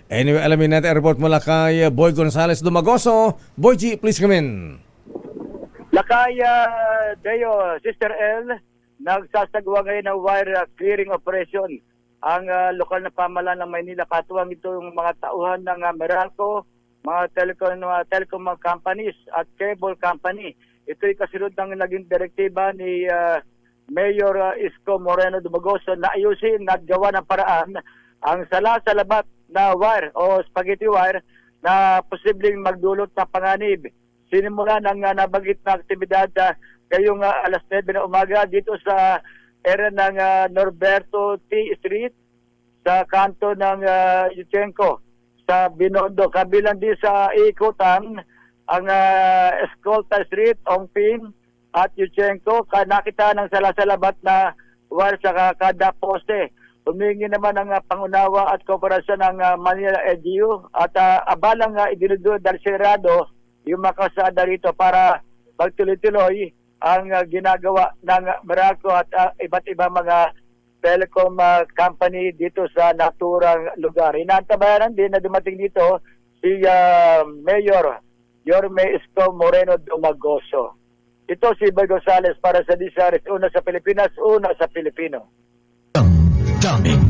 Anyway, alamin natin ang report mula kay Boy Gonzales Dumagoso. Boy G, please come in. Lakaya Deo, Sister L, nagsasagawa ngayon ng wire clearing operation. Ang lokal na pamahalaan ng Maynila, katuwang ito yung mga tauhan ng Meralco, mga telecom companies at cable company. Ito'y kasunod ng naging direktiba ni Mayor Isko Moreno Dumagoso na ayusin at gawa ng paraan ang salasalabat na wire o spaghetti wire na posibleng magdulot ng panganib. Sinimula ng nabanggit na aktibidad ngayong alas 9 na umaga dito sa area ng Norberto T. Street sa kanto ng Yuchenko sa Binondo. Kabilang din sa ikutan ang Escolta Street, Ongpin at Yuchenko. Nakita ng salasalabat na wire sa kada poste. Humingi naman ng pangunawa at kooperasyon ng Manila LGU at abalang idinudod dahil sirado yung makasada rito para magtuloy-tuloy ang ginagawa ng Meralco at iba't ibang mga telecom company dito sa naturang lugar. Inaantabayanan din na dumating dito si Mayor Yorme Isko Moreno Dumagoso. Ito si Boy Gonzales para sa Disaris, una sa Pilipinas, una sa Pilipino. Daming